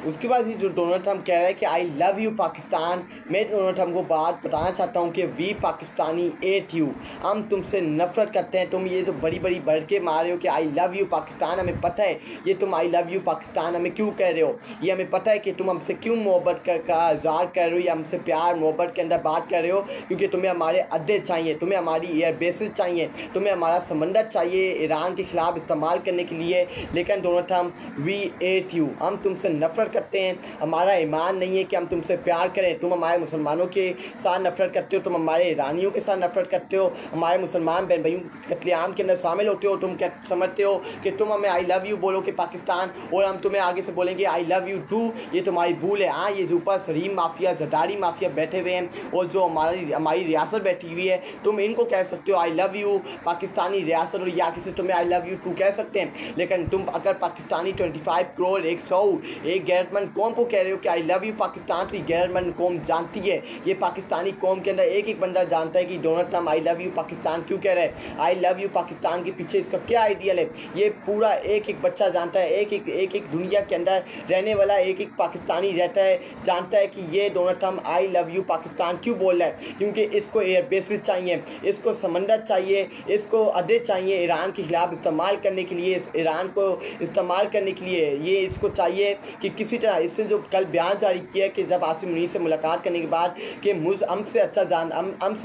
उसके बाद ही जो डोनाल्ड ट्रंप कह रहा है कि आई लव यू पाकिस्तान। मैं डोनाल्ड ट्रंप को बात बताना चाहता हूँ कि वी पाकिस्तानी एट यू, हम तुमसे नफरत करते हैं। तुम ये जो बड़ी बड़ी बढ़ के मार रहे हो कि आई लव यू पाकिस्तान, हमें पता है ये तुम आई लव यू पाकिस्तान हमें क्यों कह रहे हो, ये हमें पता है कि तुम हमसे क्यों मोहब्बत का इजहार कर रहे हो या हमसे प्यार मोहब्बत के अंदर बात कर रहे हो, क्योंकि तुम्हें हमारे अड्डे चाहिए, तुम्हें हमारी एयर बेसिस चाहिए, तुम्हें हमारा समंदर चाहिए ईरान के खिलाफ इस्तेमाल करने के लिए। लेकिन Donald Trump we hate you, हम तुमसे नफरत करते हैं, हमारा ईमान नहीं है कि हम तुमसे प्यार करें। तुम हमारे मुसलमानों के साथ नफरत करते हो, तुम हमारे ईरानियों के साथ नफरत करते हो, हमारे मुसलमान बहन भाइयों के कत्लेआम के अंदर शामिल होते हो। तुम क्या समझते हो कि तुम हमें आई लव यू बोलो कि पाकिस्तान, और हम तुम्हें आगे से बोलेंगे आई लव यू टू, ये तुम्हारी भूल है। हाँ, ये जो ऊपर सलीम माफिया जटारी माफिया बैठे हुए हैं और जो हमारी रियासत बैठी हुई है, तुम इनको कह सकते हो आई लव यू पाकिस्तानी रियासत, और या किसी तुम्हें आई लव यू टू कह सकते हैं। लेकिन तुम अगर पाकिस्तानी 25 करोड़ 100 गैरतमंद कौम को कह रहे हो कि आई लव यू पाकिस्तान, तो ये गैरतमंद कौम जानती है, ये पाकिस्तानी कौम के अंदर एक एक बंदा जानता है कि Donald Trump I love you Pakistan क्यों कह रहे हैं, आई लव यू पाकिस्तान के पीछे इसका क्या आइडियल है। ये पूरा एक एक बच्चा जानता है, एक एक दुनिया के अंदर रहने वाला एक एक पाकिस्तानी रहता है, जानता है कि ये Donald Trump I love you Pakistan क्यों बोल रहा है, क्योंकि इसको एयर बेसिस चाहिए, इसको समंदर चाहिए, इसको अड्डे चाहिए ईरान के खिलाफ इस्तेमाल करने के लिए, ईरान को इस्तेमाल करने के लिए। ये इसको चाहिए कि किसी तरह, इससे जो कल बयान जारी किया कि जब आसिम मुनीर से मुलाकात करने के बाद कि हमसे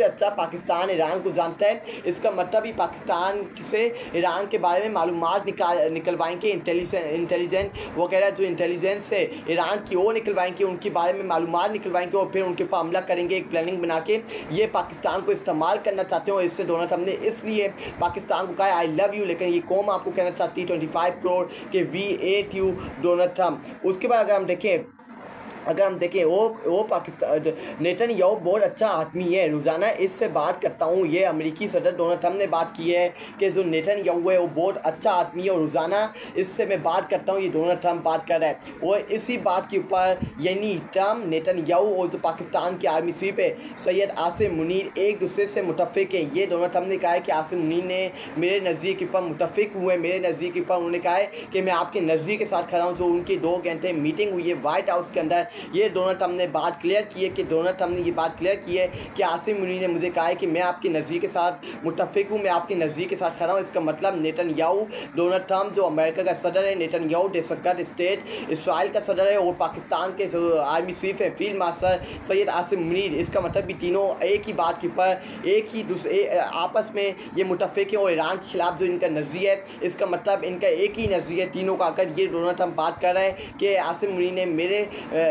अच्छा पाकिस्तान ईरान को जानता है, इसका मतलब ही पाकिस्तान से ईरान के बारे में मालूमात निकलवाएंगे, इंटेलिजेंट वगैरह जो इंटेलिजेंस है ईरान की वो निकलवाएंगे, उनके बारे में मालूमात निकलवाएंगे और फिर उनके ऊपर हमला करेंगे, एक प्लानिंग बना के ये पाकिस्तान को इस्तेमाल करना चाहते हो। इससे डोनाल्ड ट्रंप ने इसलिए पाकिस्तान को कहा आई लव यू, लेकिन ये कौम आपको कहना चाहती है 25 करोड़ के we hate you Donald Trump. उसके बाद अगर हम देखें वो पाकिस्तान नेतन्याहू बहुत अच्छा आदमी है, रोज़ाना इससे बात करता हूँ, ये अमेरिकी सदर डोनाल्ड ट्रंप ने बात की है कि जो नेतन्याहू है वो बहुत अच्छा आदमी है और रोज़ाना इससे मैं बात करता हूँ, ये डोनाल्ड ट्रंप बात कर रहा है। और इसी बात के ऊपर यानी ट्रंप, नेतन्याहू और जो पाकिस्तान के आर्मी चीफ है सैयद आसिम मुनीर एक दूसरे से मुतफिक है। ये डोनाल्ड ट्रंप ने कहा है कि आसिम मुनीर ने मेरे नज़रिए के ऊपर मुतफिक हुए, मेरे नज़रिए के ऊपर उन्होंने कहा है कि मैं आपके नज़रिए के साथ खड़ा हूँ। जो उनकी 2 घंटे मीटिंग हुई है वाइट हाउस के अंदर, ये डोनाल्ड ट्रंप ने बात क्लियर की है कि डोनाल्ड ट्रंप ने ये बात क्लियर की है कि आसिम मुनीर ने मुझे कहा है कि मैं आपके नज़रिए के साथ मुतफिक हूँ, मैं आपके नज़रिए के साथ खड़ा हूँ। इसका मतलब नेतन्याहू, डोनाल्ड ट्रंप जो अमेरिका का सदर है, नेतन्याहू डेस्कट स्टेट इसराइल का सदर है, और पाकिस्तान के जो आर्मी चीफ है फील्ड मार्शल सैयद आसिम मुनीर, इसका मतलब भी तीनों एक ही बात के ऊपर एक ही दूसरे आपस में ये मुतफिक है। और ईरान के खिलाफ जो इनका नज़रिया है, इसका मतलब इनका एक ही नज़रिया है तीनों का। अगर ये डोनाल्ड ट्रंप बात कर रहे हैं कि आसिम मुनीर ने मेरे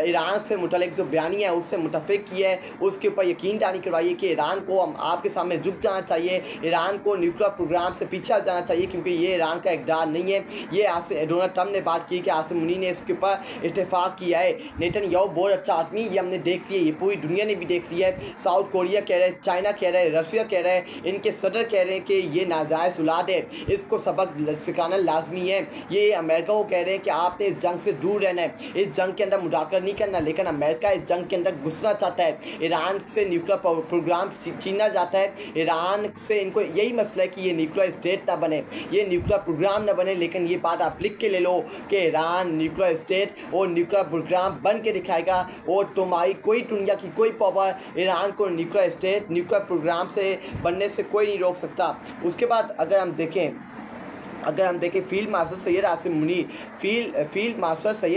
ईरान से मुतल्लिक जो बयानिया है उससे मुतफिक किया है, उसके ऊपर यकीन दहानी करवाइए कि ईरान को हम आपके सामने झुक जाना चाहिए, ईरान को न्यूक्लियर प्रोग्राम से पीछे जाना चाहिए, क्योंकि ये ईरान का इक़दार नहीं है। ये डोनाल्ड ट्रंप ने बात की कि आसिम मुनीर ने इसके ऊपर इत्तेफाक किया है। नेतन्याहू बहुत अच्छा आदमी, ये हमने देख लिया, ये पूरी दुनिया ने भी देख लिया है। साउथ कोरिया कह रहे हैं, चाइना कह रहे हैं, रशिया कह रहे हैं, इनके सदर कह रहे हैं कि ये नाजायज़ औलाद है, इसको सबक सिखाना लाजमी है। ये अमेरिका को कह रहे हैं कि आपने इस जंग से दूर रहना है, इस जंग के अंदर मुदाखलत नहीं करना। लेकिन अमेरिका इस जंग के अंदर घुसना चाहता है, ईरान से न्यूक्लियर प्रोग्राम छीनना चाहता है। ईरान से इनको यही मसला है कि ये न्यूक्लियर स्टेट ना बने, ये न्यूक्लियर प्रोग्राम ना बने। लेकिन ये बात आप लिख के ले लो कि ईरान न्यूक्लियर स्टेट और न्यूक्लियर प्रोग्राम बन के दिखाएगा, और तुम्हारी कोई दुनिया की कोई पावर ईरान को न्यूक्लियर स्टेट न्यूक्लियर प्रोग्राम से बनने से कोई नहीं रोक सकता। उसके बाद अगर हम देखें फील्ड मार्शल सैयद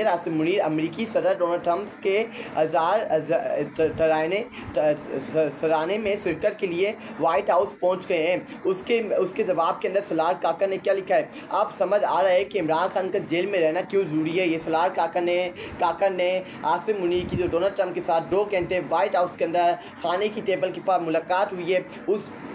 आसिम मुनीर अमेरिकी सदर डोनाल्ड ट्रंप के सराहने में शिरकत के लिए वाइट हाउस पहुंच गए हैं। उसके जवाब के अंदर सलार काका ने क्या लिखा है, आप समझ आ रहा है कि इमरान खान का जेल में रहना क्यों ज़रूरी है। ये सलार काका ने आसिम मुनीर की जो डोनाल्ड ट्रंप के साथ 2 घंटे वाइट हाउस के अंदर खाने की टेबल के पास मुलाकात हुई है,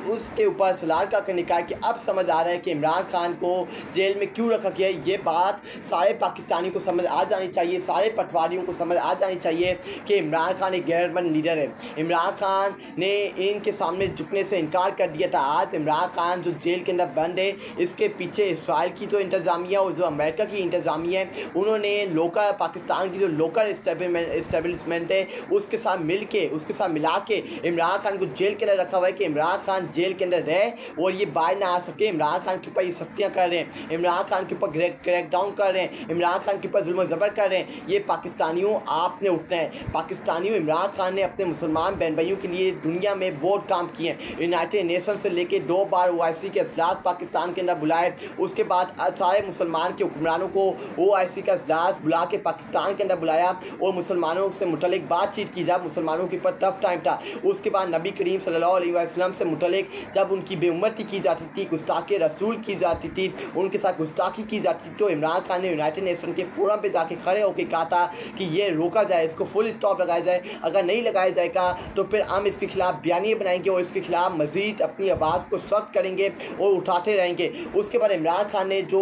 उसके ऊपर सलार काका ने कहा कि अब समझ आ रहा है कि इमरान खान को जेल में क्यों रखा गया है। ये बात सारे पाकिस्तानी को समझ आ जानी चाहिए, सारे पटवारियों को समझ आ जानी चाहिए कि इमरान खान एक गैरतमंद लीडर है। इमरान खान ने इनके सामने झुकने से इनकार कर दिया था। आज इमरान खान जो जेल के अंदर बंद है, इसके पीछे इसराइल की जो इंतज़ामिया और जो अमेरिका की इंतज़ामिया है, उन्होंने लोकल पाकिस्तान की जो लोकल इस्टेब्लिशमेंट है उसके साथ मिला के इमरान खान को जेल के अंदर रखा हुआ है कि इमरान खान जेल के अंदर रहे और ये बाहर ना आ सके। इमरान खान के ऊपर ये सख्तियाँ कर रहे हैं, इमरान खान के ऊपर क्रैक डाउन कर रहे हैं, इमरान खान के ऊपर जुल्म ज़बर कर रहे हैं। ये पाकिस्तानियों आपने उठना है। पाकिस्तानियों, इमरान खान ने अपने मुसलमान बहन भाइयों के लिए दुनिया में बहुत काम किए हैं। यूनाइटेड नेशन से लेके 2 बार OIC के अजलास पाकिस्तान के अंदर बुलाए, उसके बाद सारे मुसलमान के हुक्मरानों को OIC का अजलास बुला के पाकिस्तान के अंदर बुलाया और मुसलमानों से मुतलिक बातचीत की जब मुसलमानों के ऊपर टफ टाइम था। उसके बाद नबी करीम सल्लल्लाहु अलैहि वसल्लम से मुतलिक जब उनकी बेउम्मती की जाती थी, गुस्ताखी रसूल की जाती थी, उनके साथ गुस्ताखी की जाती थी, तो इमरान खान ने यूनाइटेड नेशन के फोरम पे जाके खड़े होकर कहा था कि ये रोका जाए, इसको फुल स्टॉप लगाया जाए। अगर नहीं लगाया जाएगा तो फिर हम इसके खिलाफ बयानिए बनाएंगे और इसके खिलाफ मजीद अपनी आवाज़ को सख्त करेंगे और उठाते रहेंगे। उसके बाद इमरान खान ने जो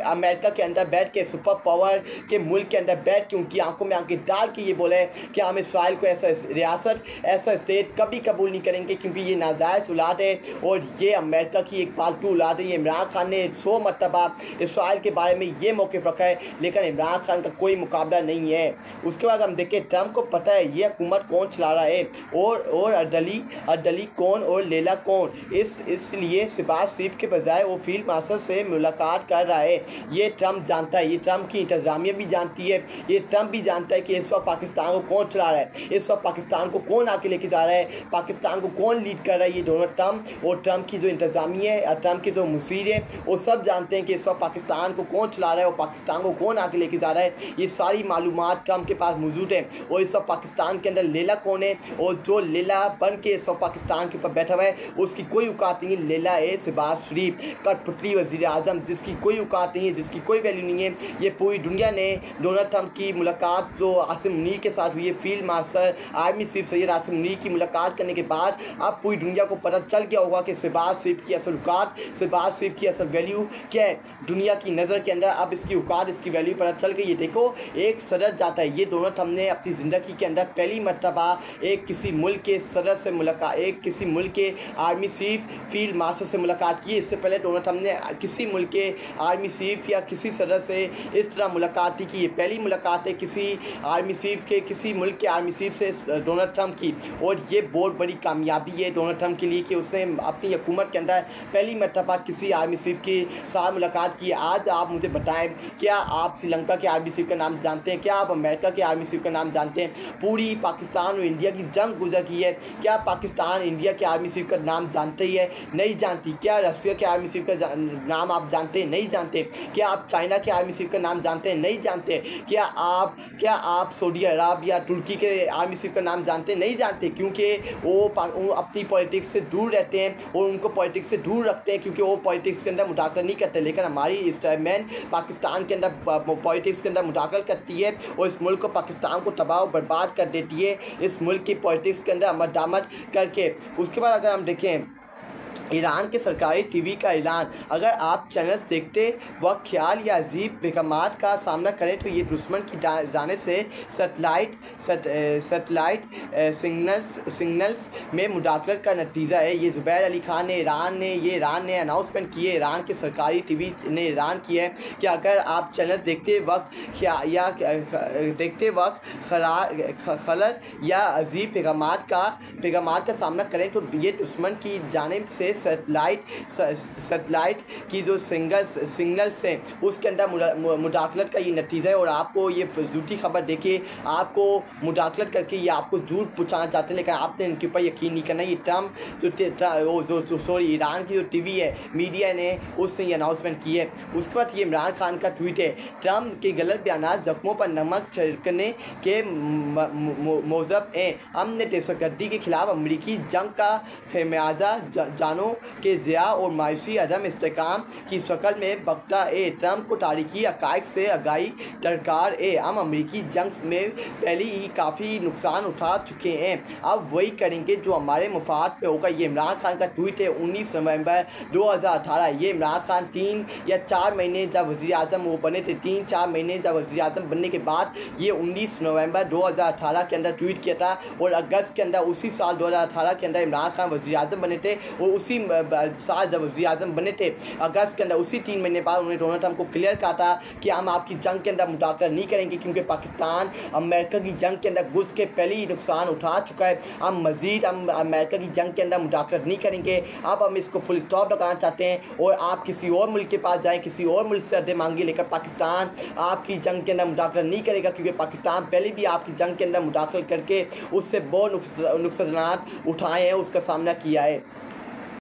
अमेरिका के अंदर बैठ के, सुपर पावर के मुल्क के अंदर बैठ के उनकी आंखों में आंखें डाल के ये बोले कि हम इसराइल को ऐसा रियासत, ऐसा स्टेट कभी कबूल नहीं करेंगे क्योंकि ये नाजायज़ औलाद है और ये अमेरिका की एक पालतू औलाद है। ये इमरान खान ने 100 मरतबा इसराइल के बारे में ये मौक़िफ़ रखा है, लेकिन इमरान खान का कोई मुकाबला नहीं है। उसके बाद हम देखें, ट्रंप को पता है ये हुकूमत कौन चला रहा है और अदली कौन और लेला कौन, इसलिए शहबाज शरीफ के बजाय वो फील्ड मार्शल से मुलाकात कर रहा है। ये ट्रंप जानता है, ये ट्रंप की इंतज़ामिया भी जानती है, ये ट्रंप भी जानता है कि इस वक्त पाकिस्तान को कौन चला रहा है, इस वक्त पाकिस्तान को कौन आके लेके जा रहा है, पाकिस्तान को कौन लीड कर रहा है। ये डोनाल्ड ट्रंप और ट्रंप की जो इंतज़ामिया है, ट्रंप के जो मुसीर है, वो सब जानते हैं कि इस वक्त पाकिस्तान को कौन चला रहा है और पाकिस्तान को कौन आके लेके जा रहा है। ये सारी मालूमात ट्रंप के पास मौजूद है और इस वक्त पाकिस्तान के अंदर लेला कौन है और जो लेला बन के इस वक्त पाकिस्तान के ऊपर बैठा हुआ है उसकी कोई औकात नहीं है। लेला है शहबाज शरीफ, कठपुतली वज़ीर आज़म, जिसकी कोई औकात नहीं है, जिसकी कोई वैल्यू नहीं है। ये पूरी दुनिया ने डोनाल्ड ट्रंप की मुलाकात जो आसिम मुनीर के साथ हुई है, field marshal army chief Syed Asim Munir की मुलाकात करने के बाद अब पूरी दुनिया को पता चल गया होगा कि शहबाज शरीफ की असल औकात, शहबाज शरीफ की असल वैल्यू क्या है दुनिया की नज़र के अंदर। अब इसकी औकात, इसकी वैल्यू पता चल गई। ये देखो, एक सदर जाता है, ये डोनाल्ड ट्रंप ने अपनी ज़िंदगी के अंदर पहली मरतबा एक किसी मुल्क के सदर से मुलाकात, एक किसी मुल्क के आर्मी चीफ फील्ड मार्शल से मुलाकात की। इससे पहले डोनाल्ड ट्रंप ने किसी मुल्क के आर्मी चीफ या किसी सदर से इस तरह मुलाकात की। ये पहली मुलाकात है किसी आर्मी चीफ के, किसी मुल्क के आर्मी चीफ से डोनाल्ड ट्रंप की और ये बहुत बड़ी कामयाबी है डोनाल्ड ट्रंप के लिए कि उसने अपनी हुकूमत के अंदर पहली मरतबा किसी आर्मी चीफ के साथ मुलाकात की। आज आप मुझे बताएं, क्या आप श्रीलंका के आर्मी चीफ का नाम जानते हैं? क्या आप अमेरिका के आर्मी चीफ का नाम जानते हैं? पूरी पाकिस्तान और इंडिया की जंग गुजर की है, क्या पाकिस्तान इंडिया के आर्मी चीफ का नाम जानते ही है? नहीं जानती। क्या रशिया के आर्मी चीफ का नाम आप जानते हैं? नहीं जानते। क्या आप चाइना के आर्मी चीफ का नाम जानते हैं? नहीं जानते। क्या आप सऊदी अरब या तुर्की के आर्मी चीफ का नाम जानते हैं? नहीं जानते, क्योंकि वो अपनी पॉलिटिक्स से दूर रहते हैं और उनको पॉलिटिक्स से दूर रखते हैं क्योंकि वो पॉलिटिक्स के अंदर मुदाखलत नहीं करते। लेकिन हमारी इस्टेब्लिशमेंट पाकिस्तान के अंदर पॉलिटिक्स के अंदर मुदाखलत करती है और इस मुल्क को, पाकिस्तान को तबाह और बर्बाद कर देती है इस मुल्क की पॉलिटिक्स के अंदर अमद दामद करके। उसके बाद अगर हम देखें, ईरान के सरकारी टीवी का ऐलान, अगर आप चैनल्स देखते वक्त ख्याल या अजीब बेगमात का सामना करें तो ये दुश्मन की जानिब से सैटेलाइट सिग्नल्स में मुदाखलत का नतीजा है। ये ज़ुबैर अली खान ने ईरान ने अनाउंसमेंट की है, ईरान के सरकारी टीवी ने ऐलान किया है कि अगर आप चैनल देखते वक्त खलल या अजीब पेगामात का सामना करें तो ये दुश्मन की जानिब से सैटेलाइट की जो सिग्नल्स हैं उसके अंदर मुदाखलत का ये नतीजा है। और आपको ये झूठी खबर देखिए, आपको मुदाखलत करके ये आपको झूठ पहुँचाना चाहते हैं, लेकिन आपने इनके ऊपर यकीन नहीं करना। ये ट्रंप ईरान की जो टीवी है, मीडिया ने उसने ये अनाउंसमेंट की है। उसके बाद ये इमरान खान का ट्वीट है, ट्रंप के गलत बयान जख्मों पर नमक छिड़कने के मौजब हैं। हमने दहशतगर्दी के खिलाफ अमरीकी जंग का खमियाजा जानों के ज़िया और मायूसी अदम इस्तेकाम की शक्ल में बकता है। ट्रंप को तारीखी हक़ाइक़ से आगाही दरकार है। हम अमरीकी जंग में पहले ही काफ़ी नुकसान उठा चुके हैं, अब वही करेंगे जो हमारे मुफाद पे होगा। ये इमरान खान का ट्वीट है 19 नवंबर 2018। ये इमरान खान 3 या 4 महीने जब वज़ीर आज़म वो बने थे, 3-4 महीने जब वज़ीर आज़म बनने के बाद ये 19 नवंबर 2018 के अंदर ट्वीट किया था और अगस्त के अंदर उसी साल 2018 के अंदर इमरान खान वज़ीर आज़म बने थे और उसी उसी साल जब वज़ीर आज़म बने थे अगस्त के अंदर, उसी 3 महीने बाद उन्होंने डोनाल्ड ट्रंप को क्लियर कहा था कि हम आपकी जंग के अंदर मुदाखलत नहीं करेंगे, क्योंकि पाकिस्तान अमेरिका की जंग के अंदर घुस के पहले ही नुकसान उठा चुका है। हम अमेरिका की जंग के अंदर मुदाखलत नहीं करेंगे। अब हम इसको फुल स्टॉप लगाना चाहते हैं और आप किसी और मुल्क के पास जाएँ, किसी और मुल्क से अर्दे मांगी, लेकर पाकिस्तान आपकी जंग के अंदर मुदाखलत नहीं करेगा, क्योंकि पाकिस्तान पहले भी आपकी जंग के अंदर मुदाखलत करके उससे बहुत नुकसान उठाए हैं, उसका सामना किया है।